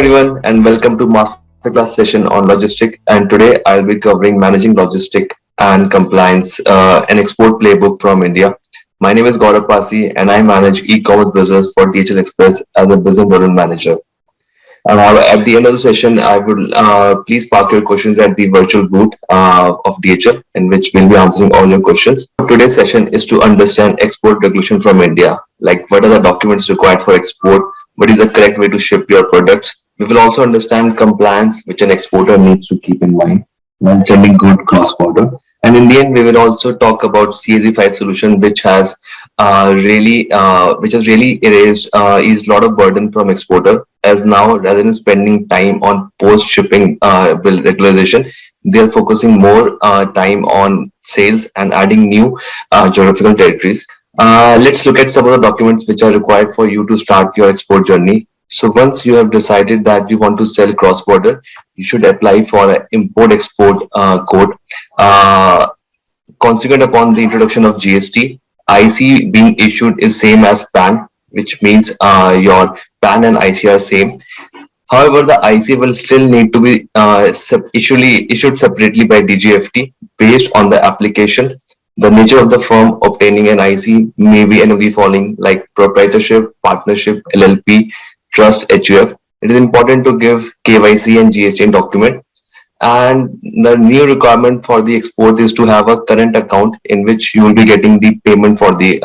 everyone, and welcome to masterclass session on logistic. And today I'll be covering managing logistic and compliance, an export playbook from India. My name is Gaurav Pasi, and I manage e-commerce business for DHL Express as a business development manager. At the end of the session, I would please park your questions at the virtual booth of DHL, in which we'll be answering all your questions. Today's session is to understand export regulation from India, like what are the documents required for export, what is the correct way to ship your products. We will also understand compliance, which an exporter needs to keep in mind while sending good cross border. And in the end, we will also talk about CAZ5 solution, which has really eased a lot of burden from exporter. As now, rather than spending time on post shipping bill regularization, they are focusing more time on sales and adding new geographical territories. Let's look at some of the documents which are required for you to start your export journey. So once you have decided that you want to sell cross border, you should apply for an import export code. Uh, Consequent upon the introduction of GST, IC being issued is same as PAN, which means your PAN and IC are same. However, the IC will still need to be issued separately by DGFT based on the application. The nature of the firm obtaining an IC may be any of the following, like proprietorship, partnership, LLP, trust, HUF. It is important to give KYC and GST document. And the new requirement for the export is to have a current account in which you will be getting the payment for the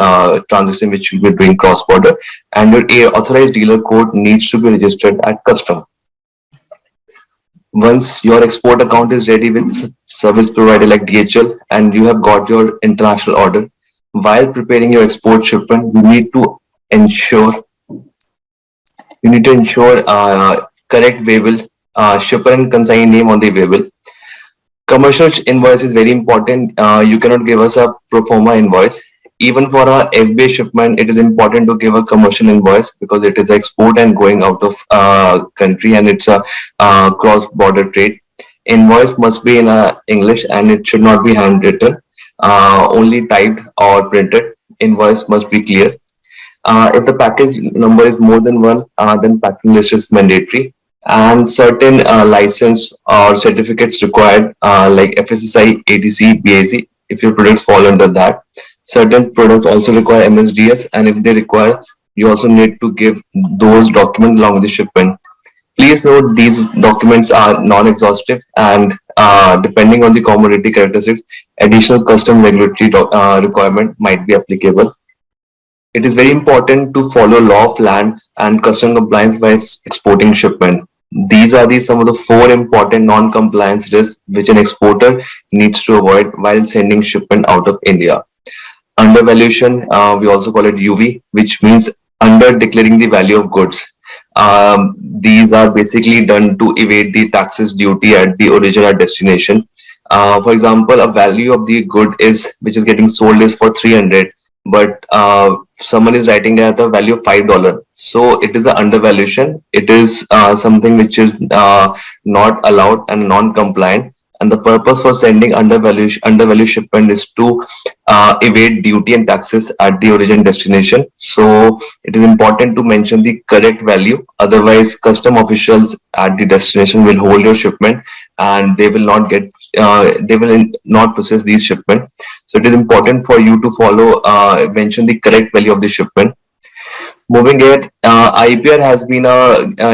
transaction which you will be doing cross border, and your authorized dealer code needs to be registered at custom. Once your export account is ready with service provider like DHL and you have got your international order, while preparing your export shipment, ensure you need to ensure correct waybill, shipper and consignee name on the waybill. Commercial invoice is very important. You cannot give us a pro forma invoice. Even for a FBA shipment, it is important to give a commercial invoice because it is export and going out of country, and it's a cross-border trade. Invoice must be in English and it should not be handwritten, only typed or printed. Invoice must be clear. If the package number is more than one, then packing list is mandatory. And certain license or certificates required, like FSSI, ATC, BAC, if your products fall under that. Certain products also require MSDS, and if they require, you also need to give those documents along with the shipment. Please note these documents are non-exhaustive, and depending on the commodity characteristics, additional custom regulatory requirement might be applicable. It is very important to follow law of land and custom compliance while exporting shipment. These are some of the four important non-compliance risks which an exporter needs to avoid while sending shipment out of India. Undervaluation, we also call it UV, which means under declaring the value of goods. These are basically done to evade the taxes duty at the original destination. For example, a value of the good is which is getting sold is for 300, but someone is writing there the value of $5. So it is an undervaluation. It is something which is not allowed and non-compliant. And the purpose for sending undervalued shipment is to evade duty and taxes at the origin destination. So it is important to mention the correct value. Otherwise, custom officials at the destination will hold your shipment, and they will not process these shipment. So it is important for you to mention the correct value of the shipment. Moving ahead, IPR has been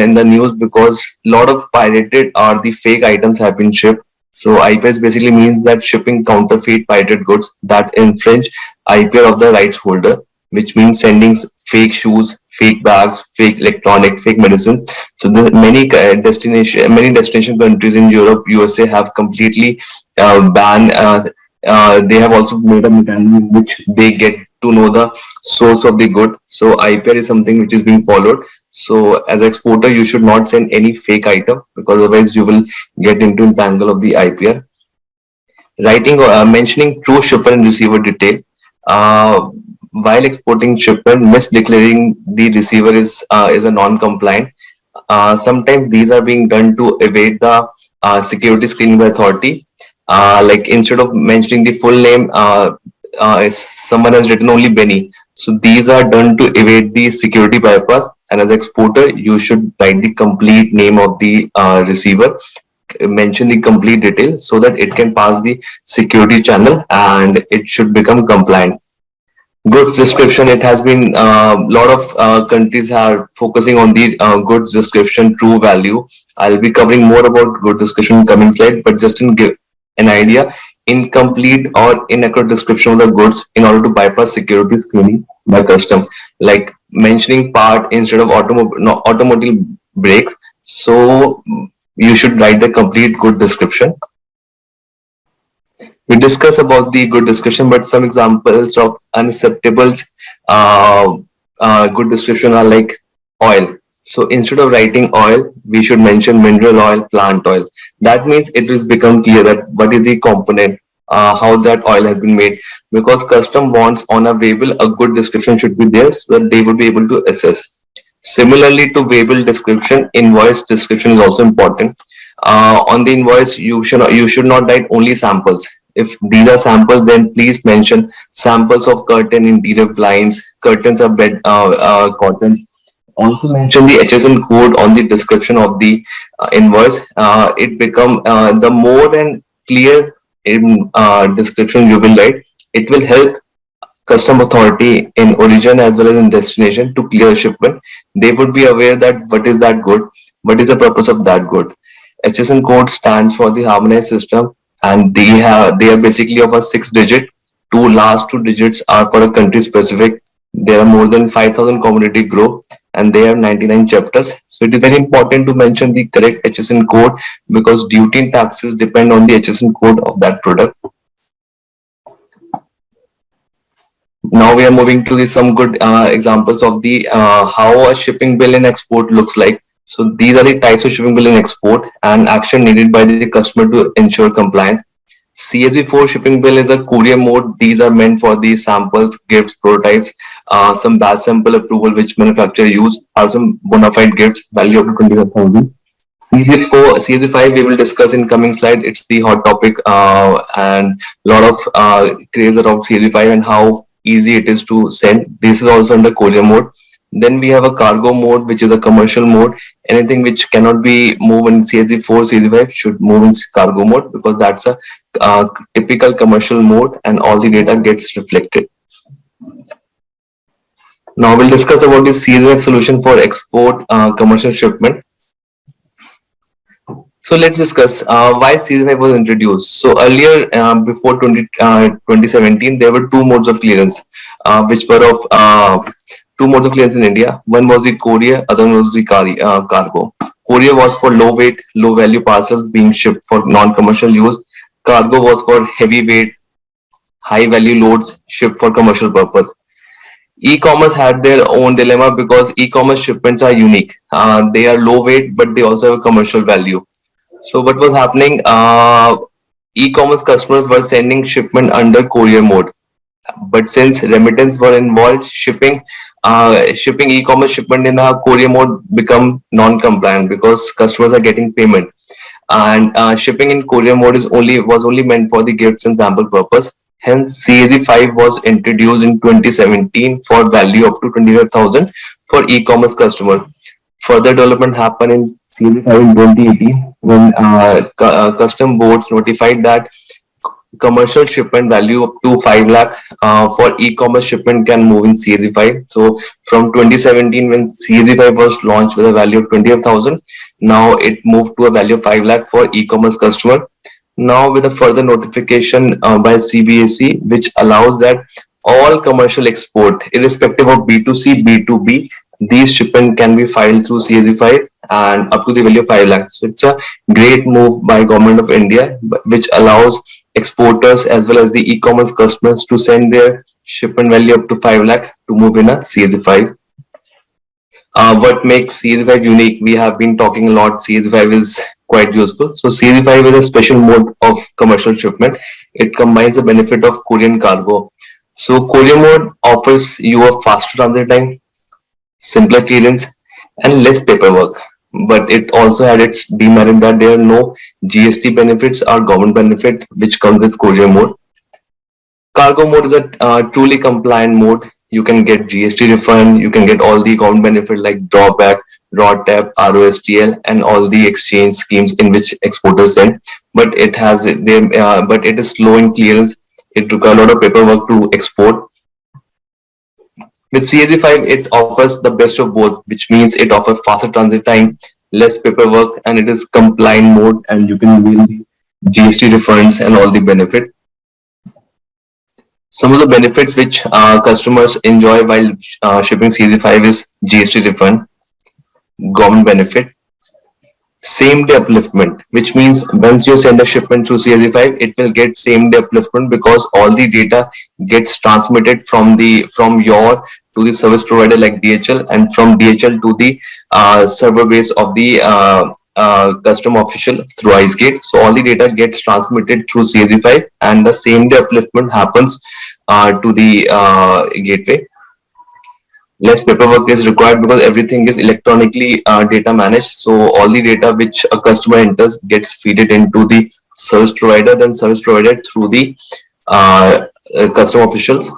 in the news because a lot of pirated or the fake items have been shipped. So IPR basically means that shipping counterfeit pirated goods that infringe IPR of the rights holder, which means sending fake shoes, fake bags, fake electronic, fake medicine. So many destination countries in Europe, USA have completely banned. They have also made a mechanism in which they get to know the source of the good. So IPR is something which is being followed. So as an exporter, you should not send any fake item because otherwise you will get into entangle of the IPR. Mentioning true shipper and receiver detail. While exporting shipment, misdeclaring the receiver is a non-compliant. Sometimes these are being done to evade the security screening by authority. Like instead of mentioning the full name, someone has written only Benny. So these are done to evade the security bypass, and as exporter, you should write the complete name of the receiver, mention the complete detail so that it can pass the security channel and it should become compliant. Goods description, it has been a lot of countries are focusing on the goods description true value. I'll be covering more about good description in coming slide, but just to give an idea, incomplete or inaccurate description of the goods in order to bypass security screening by custom, like mentioning part instead of automotive brakes. So you should write the complete good description. We discuss about the good description, but some examples of unacceptables good description are like oil. So instead of writing oil, we should mention mineral oil, plant oil. That means it will become clear that what is the component, how that oil has been made. Because custom wants on a label, a good description should be there so that they would be able to assess. Similarly to label description, invoice description is also important. On the invoice, you should not write only samples. If these are samples, then please mention samples of curtain, interior blinds, curtains of bed, curtains. Also mention the HSN code on the description of the invoice. It become the more and clear in description you will write, it will help custom authority in origin as well as in destination to clear shipment. They would be aware that what is that good, what is the purpose of that good. HSN code stands for the harmonized system, and they are basically of a 6 digit. Two last two digits are for a country specific. There are more than 5,000 commodity group and they have 99 chapters. So it is very important to mention the correct HSN code because duty and taxes depend on the HSN code of that product. Now we are moving to some good examples of the how a shipping bill in export looks like. So these are the types of shipping bill in export and action needed by the customer to ensure compliance. CSV4 shipping bill is a courier mode. These are meant for the samples, gifts, prototypes, some batch sample approval which manufacturer use, are some bona fide gifts value up to 25,000. CSV4, CSV5 we will discuss in coming slide. It's the hot topic and lot of craze around CSV5 and how easy it is to send. This is also under courier mode. Then we have a cargo mode, which is a commercial mode. Anything which cannot be moved in CSV4, CSV5 should move in cargo mode because that's a typical commercial mode and all the data gets reflected. Now we'll discuss about the CSV5 solution for export commercial shipment. So let's discuss why CSV5 was introduced. So earlier, before 2017, there were two modes of clearance, which were of two modes of clearance in India. One was the courier, other one was the cargo. Courier was for low weight, low value parcels being shipped for non-commercial use. Cargo was for heavy weight, high value loads shipped for commercial purpose. E-commerce had their own dilemma because e-commerce shipments are unique. They are low weight, but they also have commercial value. So what was happening? E-commerce customers were sending shipment under courier mode, but since remittance were involved, shipping e-commerce shipment in a courier mode become non-compliant because customers are getting payment, and shipping in courier mode was only meant for the gifts and sample purpose. Hence, CSV5 was introduced in 2017 for value up to 25,000 for e-commerce customer. Further development happened in CSV5 in 2018 when custom boards notified that commercial shipment value up to 5 lakh for e-commerce shipment can move in CSV5. So from 2017 when CSV5 was launched with a value of 25,000, now it moved to a value of 5 lakh for e-commerce customer. Now with a further notification by CBSE, which allows that all commercial export, irrespective of B2C, B2B, these shipment can be filed through CSV5 and up to the value of 5 lakhs. So it's a great move by Government of India, which allows exporters as well as the e-commerce customers to send their shipment value up to 5 lakh to move in a CSV5. What makes CSV5 unique? We have been talking a lot. CSV5 is quite useful. So CSV5 is a special mode of commercial shipment. It combines the benefit of courier and cargo. So courier mode offers you a faster transit time, simpler clearance, and less paperwork. But it also had its demerit that there are no GST benefits or government benefit which comes with courier mode. Cargo mode is a truly compliant mode. You can get GST refund. You can get all the government benefit like drawback, ROTAP, ROSTL, and all the exchange schemes in which exporters send. But but it is slow in clearance. It took a lot of paperwork to export. With CSV5, it offers the best of both, which means it offers faster transit time, less paperwork, and it is compliant mode, and you can avail the GST refunds and all the benefit. Some of the benefits which customers enjoy while shipping CSV5 is GST refund, government benefit, same day upliftment, which means once you send a shipment through CSV5, it will get same day upliftment because all the data gets transmitted from your to the service provider like DHL, and from DHL to the server base of the custom official through IceGate. So all the data gets transmitted through CSV5, and the same day upliftment happens to the gateway. Less paperwork is required because everything is electronically data managed. So all the data which a customer enters gets fed into the service provider, then service provider through the customer officials.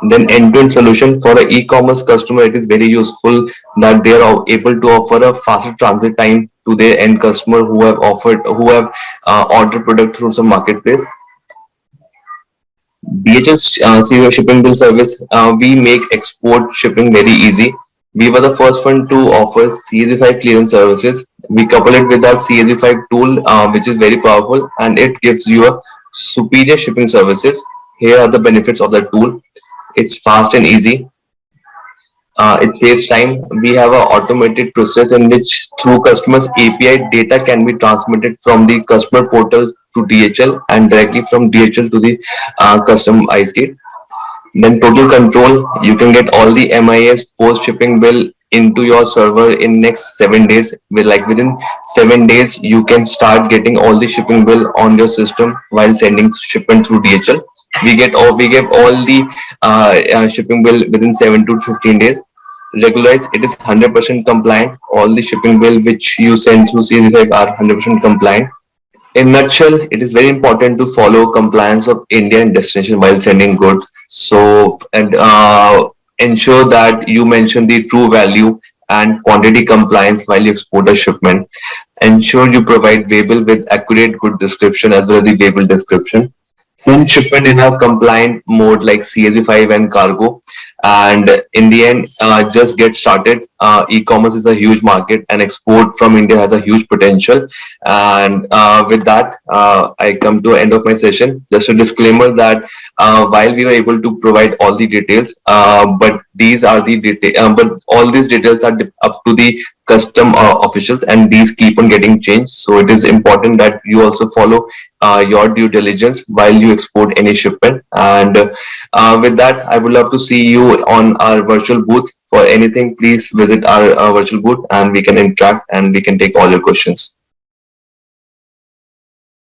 Then end-to-end solution for an e-commerce customer, it is very useful that they are able to offer a faster transit time to their end customer who have ordered product through some marketplace. DHL's serial shipping bill service, we make export shipping very easy. We were the first one to offer CSV5 clearance services. We couple it with our CSV5 tool, which is very powerful, and it gives you a superior shipping services. Here are the benefits of the tool. It's fast and easy. It saves time. We have an automated process in which through customers API data can be transmitted from the customer portal to DHL and directly from DHL to the custom IceGate. Then total control, you can get all the MIS post shipping bill into your server in next 7 days. Within 7 days, you can start getting all the shipping bill on your system while sending shipment through DHL. We get all the shipping bill within 7 to 15 days. Regularize, it is 100% compliant. All the shipping bill which you send through CSV5 are 100% compliant. In nutshell, it is very important to follow compliance of India and destination while sending goods. So, and ensure that you mention the true value and quantity compliance while you export a shipment. Ensure you provide label with accurate good description as well as the label description. Send shipment in a compliant mode like CSV5 and cargo. And in the end, just get started. E-commerce is a huge market, and export from India has a huge potential. And with that, I come to the end of my session. Just a disclaimer that while we were able to provide all the details, but all these details are up to the custom officials, and these keep on getting changed. So it is important that you also follow your due diligence while you export any shipment. And with that, I would love to see you on our virtual booth. For anything, please visit our virtual booth and we can interact and we can take all your questions.